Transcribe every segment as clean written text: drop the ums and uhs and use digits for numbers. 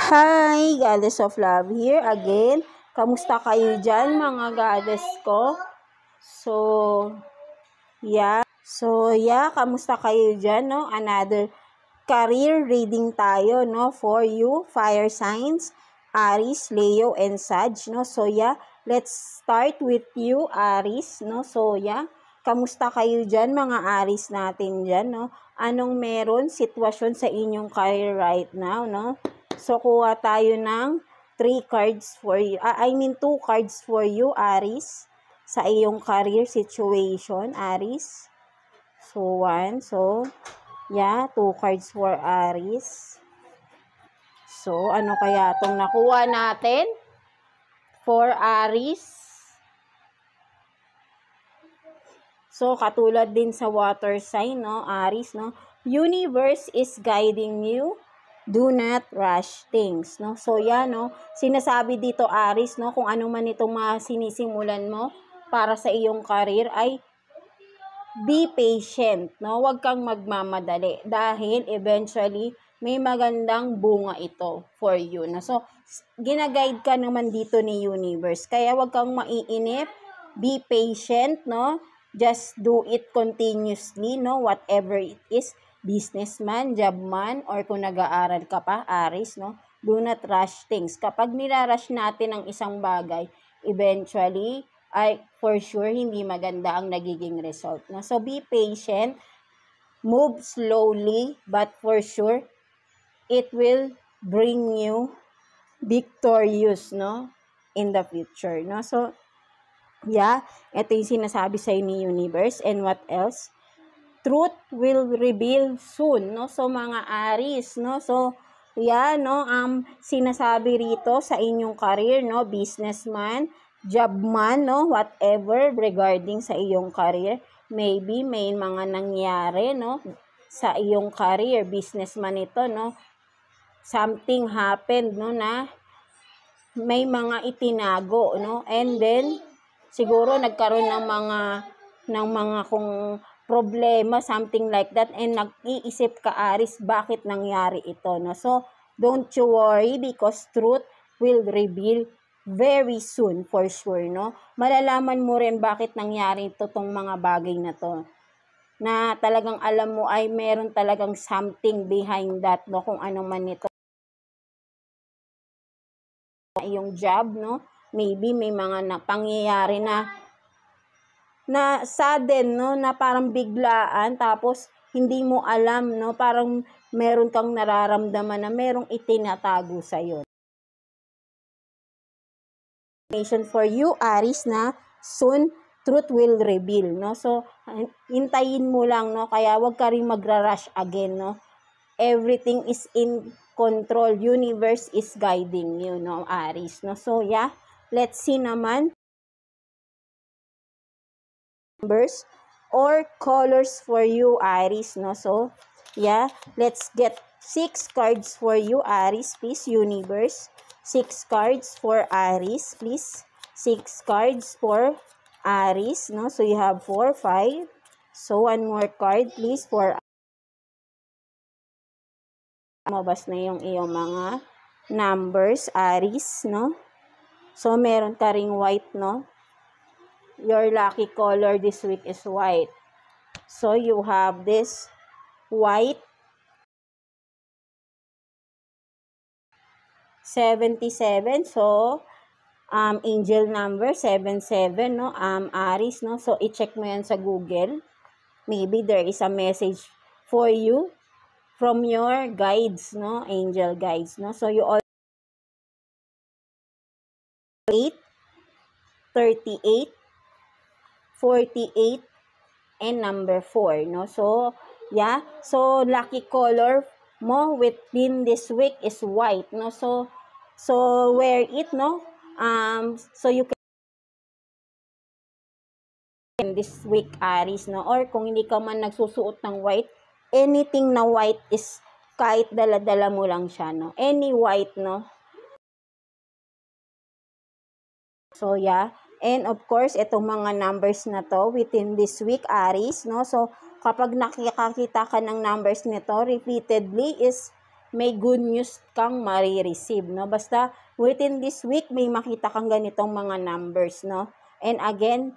Hi, Goddess of Love here again. Kamusta kayo dyan, mga goddess ko? Kamusta kayo dyan, no? Another career reading tayo, no? For you, fire signs, Aries, Leo, and Sag, no? Let's start with you, Aries, no? Kamusta kayo dyan, mga Aries natin dyan, no? Anong meron sitwasyon sa inyong career right now, no? So, kuha tayo ng 2 cards for you, Aries, sa iyong career situation, Aries. So, 2 cards for Aries. So, ano kaya itong nakuha natin for Aries? So, katulad din sa water sign, no, Aries, no? Universe is guiding you. Do not rush things, no? So, no? Sinasabi dito, Aries, no? Kung ano man itong mga sinisimulan mo para sa iyong career ay be patient, no? Huwag kang magmamadali dahil eventually may magandang bunga ito for you, no? So, ginaguide ka naman dito ni Universe. Kaya huwag kang maiinip. Be patient, no? Just do it continuously, no? Whatever it is. Business man, job man, or kung nag-aaral ka pa, Aries, no? Do not rush things. Kapag nilarush natin ang isang bagay, eventually, ay for sure, hindi maganda ang nagiging result, no? So, be patient. Move slowly, but for sure, it will bring you victorious, no? In the future, no? So, ito yung sinasabi sa ni Universe. And what else? Truth will reveal soon, no? So, mga Aries, no? So, sinasabi rito sa inyong career, no? Businessman, job man, no? Whatever regarding sa iyong career. Maybe may mga nangyari, no? Sa iyong career, businessman ito, no? Something happened, no? Na may mga itinago, no? And then, siguro nagkaroon ng mga kung problema, something like that, and nag-iisip ka, Aries, bakit nangyari ito, no? So, don't you worry because truth will reveal very soon, for sure, no? Malalaman mo rin bakit nangyari ito tong mga bagay na to, na talagang alam mo ay meron talagang something behind that, no? Kung ano man ito, iyong job, no? Maybe may mga pangyayari na sudden, no, na parang biglaan, tapos hindi mo alam, no, parang meron kang nararamdaman na merong itinatago sa iyo. For you, Aries, na soon truth will reveal, no? So, hintayin mo lang, no? Kaya wag ka rin magra-rush again, no? Everything is in control. Universe is guiding you, no, Aries, no? So, let's see naman numbers or colors for you, Aries, no? So, let's get 6 cards for you, Aries, please, Universe. 6 cards for Aries, please. 6 cards for Aries, no? So, you have 4, 5. So, 1 more card, please, for mabas na yung iyong mga numbers, Aries, no? So, meron ka ring white, no? Your lucky color this week is white. So, you have this white 77. So, angel number 77, no? Aries, no? So, i-check mo yan sa Google. Maybe there is a message for you from your guides, no? Angel guides, no? So, you all 8, 38, 48, and number 4, no? So, so lucky color mo within this week is white, no? So wear it, no? So you can this week, Aries, no? Or kung hindi ka man nagsusuot ng white, anything na white is kahit dala-dala mo lang siya, no? Any white, no? So, and of course, itong mga numbers na to within this week, Aries, no? So, kapag nakikita ka ng numbers nito repeatedly is may good news kang marireceive, no? Basta within this week, may makita kang ganitong mga numbers, no? And again,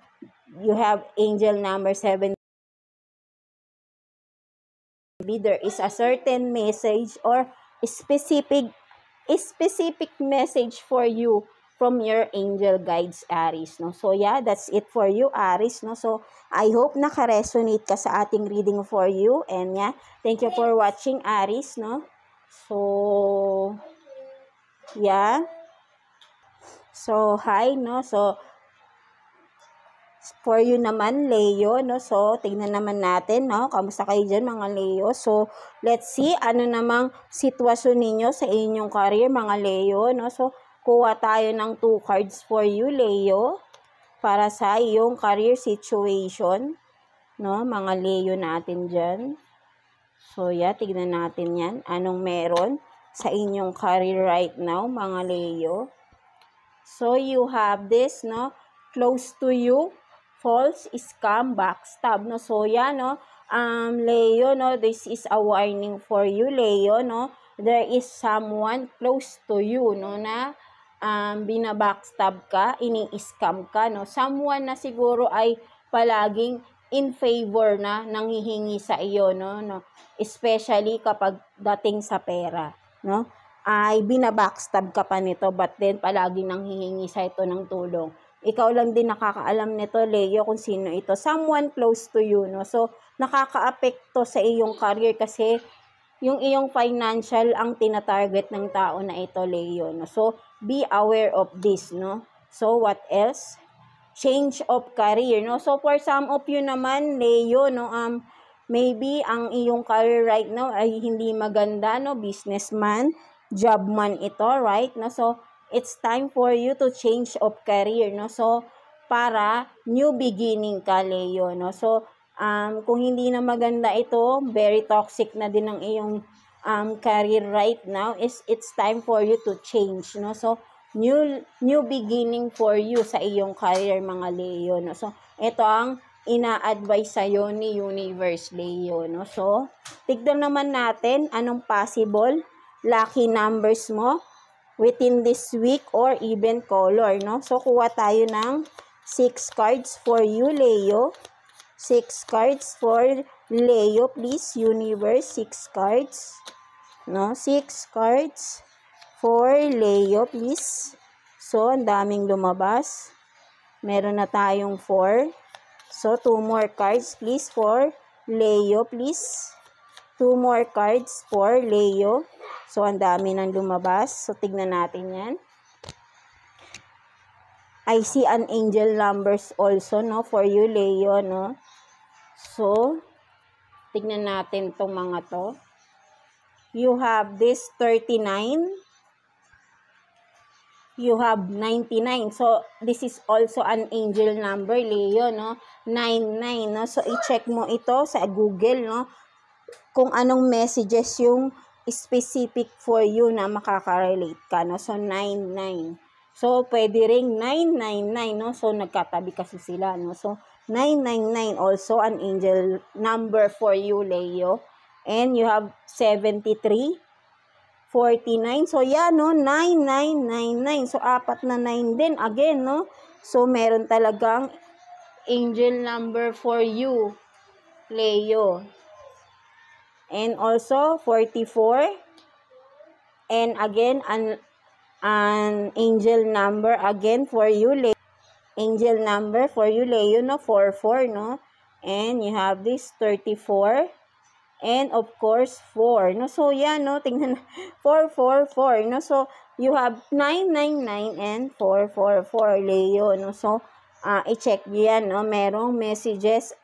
you have angel number 7. There is a certain message or specific message for you from your angel guides, Aries, no? So yeah, that's it for you, Aries, no? So I hope naka-resonate ka sa ating reading for you, and yeah, thank you for watching, Aries, no? So yeah, so hi, no? So for you naman, Leo, no? So, tingnan naman natin, no? Kamusta kayo dyan, mga Leo? So, let's see, ano namang sitwasyon ninyo sa inyong career, mga Leo, no? So, kuha tayo ng 2 cards for you, Leo, para sa iyong career situation, no? Mga Leo natin dyan. So, yeah, tignan natin yan. Anong meron sa inyong career right now, mga Leo? So, you have this, no? Close to you, false, scam, backstab, no? So, yan, no? Leo, no? This is a warning for you, Leo, no? There is someone close to you, no? Na binabackstab ka, ini-scam ka, no? Someone na siguro ay palaging in favor na nanghihingi sa iyo, no? Especially kapag dating sa pera, no? Ay binabackstab ka pa nito, but then palagi nang hihingi sa ito ng tulong. Ikaw lang din nakakaalam nito, Leo, kung sino ito. Someone close to you, no? So, nakaka-apekto sa iyong career kasi yung iyong financial ang tina-target ng tao na ito, Leo, no? So, be aware of this, no? So, what else? Change of career, no? So, for some of you naman, Leo, no? Maybe ang iyong career right now ay hindi maganda, no? Businessman, job man ito, right? No? So, it's time for you to change of career, no? So, para new beginning ka, Leo, no? So, kung hindi na maganda ito, very toxic na din ang iyong career right now, it's time for you to change, no? So, new beginning for you sa iyong career, mga Leo, no? So, ito ang ina-advise sa'yo ni Universe, Leo, no? So, tignan naman natin anong possible lucky numbers mo within this week or even color, no? So, kuha tayo ng 6 cards for you, Leo. 6 cards for Leo, please, Universe. 6 cards, no? 6 cards for Leo, please. So, ang daming lumabas. Meron na tayong 4. So, 2 more cards, please, for Leo, please. 2 more cards for Leo. So, ang dami nang lumabas. So, tignan natin yan. I see an angel numbers also, no, for you, Leo, no. So, tignan natin tong mga to. You have this 39. You have 99. So, this is also an angel number, Leo, no. 99, no. So, i-check mo ito sa Google, no, kung anong messages yung specific for you na makaka-relate ka, no? So, 99. So, pwede ring 999, no? So, nagkatabi kasi sila, no? So, 999 also an angel number for you, Leo. And you have 73, 49. So, yeah, no? 9999. So, 4 na 9 din. Again, no? So, meron talagang angel number for you, Leo. And also 44, and again an angel number again for you, Leo. Angel number for you, Leo, no, 44, no, and you have this 34, and of course 4, no. So yeah, no, tingnan 444, no. So you have 999 and 444, Leo, no. So i-check yan, no, merong messages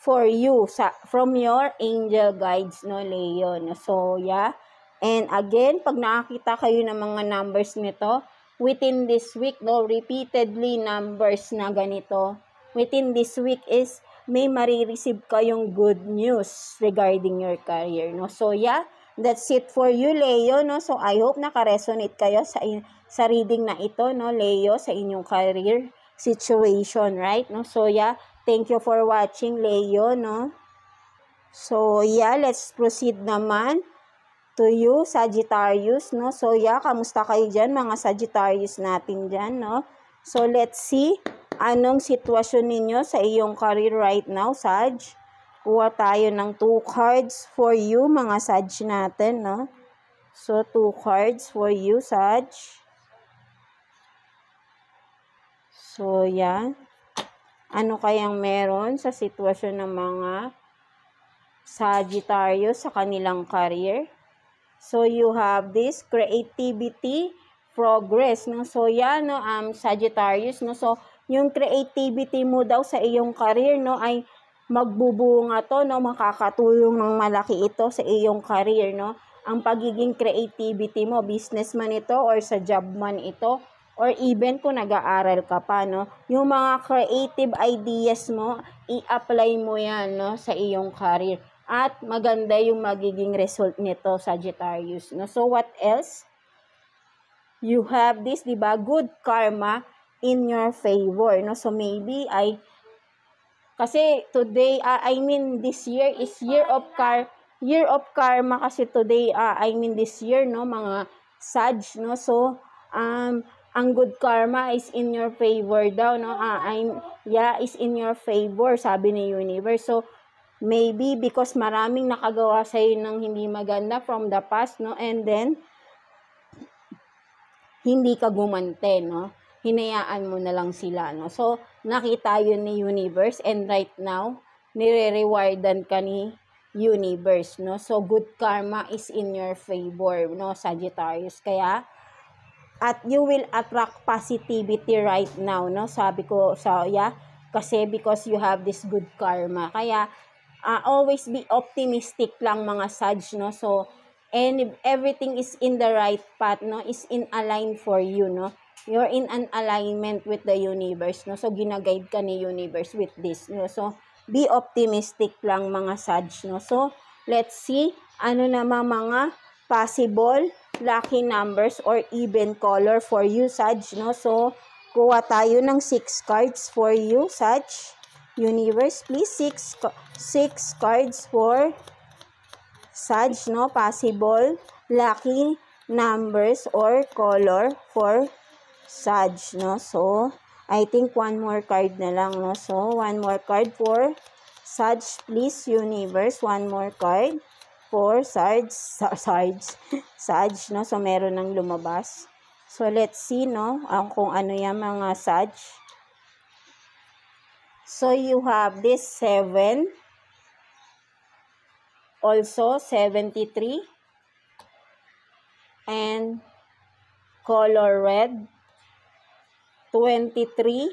for you from your angel guides, no, Leo, no. So yeah, and again, pag nakakita kayo ng mga numbers nito within this week, no, repeatedly numbers na ganito within this week, is may marireceive kayong good news regarding your career, no. So yeah, that's it for you, Leo, no. So I hope naka-resonate kayo sa reading na ito, no, Leo, sa inyong career situation, right, no. So yeah, thank you for watching, Leo, no. So, yeah, let's proceed naman to you, Sagittarius, no? So, yeah, kamusta kayo dyan, mga Sagittarius natin dyan, no? So, let's see, anong sitwasyon ninyo sa iyong career right now, Sag? Kuha tayo ng 2 cards for you, mga Sag natin, no? So, 2 cards for you, Sag. So, yan. Ano kayang meron sa sitwasyon ng mga Sagittarius sa kanilang career? So, you have this creativity, progress, no? So, yan, no, Sagittarius, no? So, yung creativity mo daw sa iyong career, no, ay magbubunga to, no? Makakatulong ng malaki ito sa iyong career, no? Ang pagiging creativity mo, businessman ito or sa job man ito, or even kung nag-aaral ka pa, no? Yung mga creative ideas mo, i-apply mo yan, no, sa iyong career. At maganda yung magiging result nito, Sagittarius, no? So, what else? You have this, diba? Good karma in your favor, no? So, maybe kasi today, this year is year of karma kasi today, this year, no, mga Sag, no? So, ang good karma is in your favor daw, no? Is in your favor, sabi ni universe. So, maybe because maraming nakagawa sa'yo ng hindi maganda from the past, no? And then, hindi ka gumante, no? Hinayaan mo na lang sila, no? So, nakita yun ni universe and right now, nire-rewardan ka ni universe, no? So, good karma is in your favor, no, Sagittarius. Kaya, at you will attract positivity right now, no? Sabi ko, kasi because you have this good karma. Kaya, always be optimistic lang, mga Sag, no? So, and everything is in the right path, no? Is in align for you, no? You're in an alignment with the universe, no? So, ginaguide ka ni universe with this, no? So, be optimistic lang, mga Sag, no? So, let's see, ano naman mga possible lucky numbers or even color for you, Sag, no? So, kuha tayo ng 6 cards for you, Sag. Universe, please, 6 cards for Sag, no? Possible lucky numbers or color for Sag, no? So, I think one more card na lang, no? So, one more card for Sag, please, universe. One more card for Sag, no? So, meron nang lumabas. So, let's see, no? Kung ano yan, mga Sag. So, you have this 7. Also, 73. And color red. 23.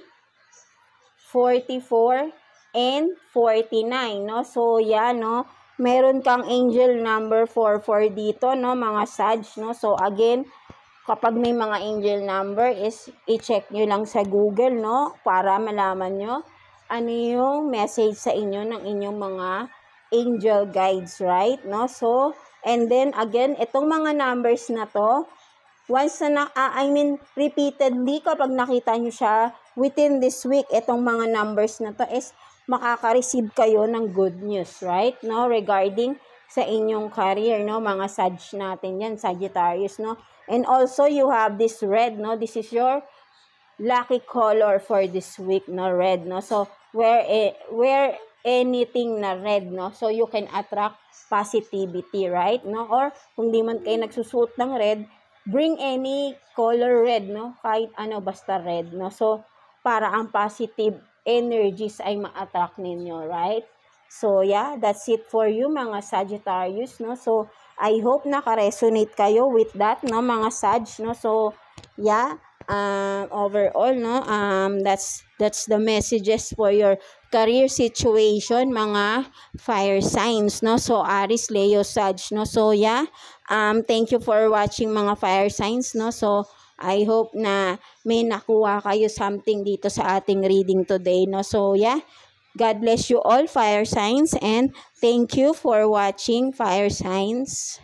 44. And 49, no? So, yan, no? Meron kang angel number 44 dito, no, mga Sag, no? So, again, kapag may mga angel number is i-check nyo lang sa Google, no? Para malaman nyo ano yung message sa inyo ng inyong mga angel guides, right? No? So, and then, again, itong mga numbers na to, once na, repeatedly, kapag nakita nyo siya within this week, itong mga numbers na to is makaka-receive kayo ng good news, right? No? Regarding sa inyong career, no? Mga Sag natin yan, Sagittarius, no? And also, you have this red, no? This is your lucky color for this week, no? Red, no? So, wear anything na red, no? So, you can attract positivity, right? No? Or, kung di man kayo nagsusuot ng red, bring any color red, no? Kahit ano, basta red, no? So, para ang positive energies ay ma-attract ninyo, right? So, yeah, that's it for you, mga Sagittarius, no? So, I hope naka-resonate kayo with that, no, mga Sag, no? So, yeah, overall, no, that's the messages for your career situation, mga fire signs, no? So, Aries, Leo, Sag, no? So, yeah, thank you for watching, mga fire signs, no? So, I hope na may nakuha kayo something dito sa ating reading today, no? So, yeah, God bless you all, fire signs, and thank you for watching, fire signs.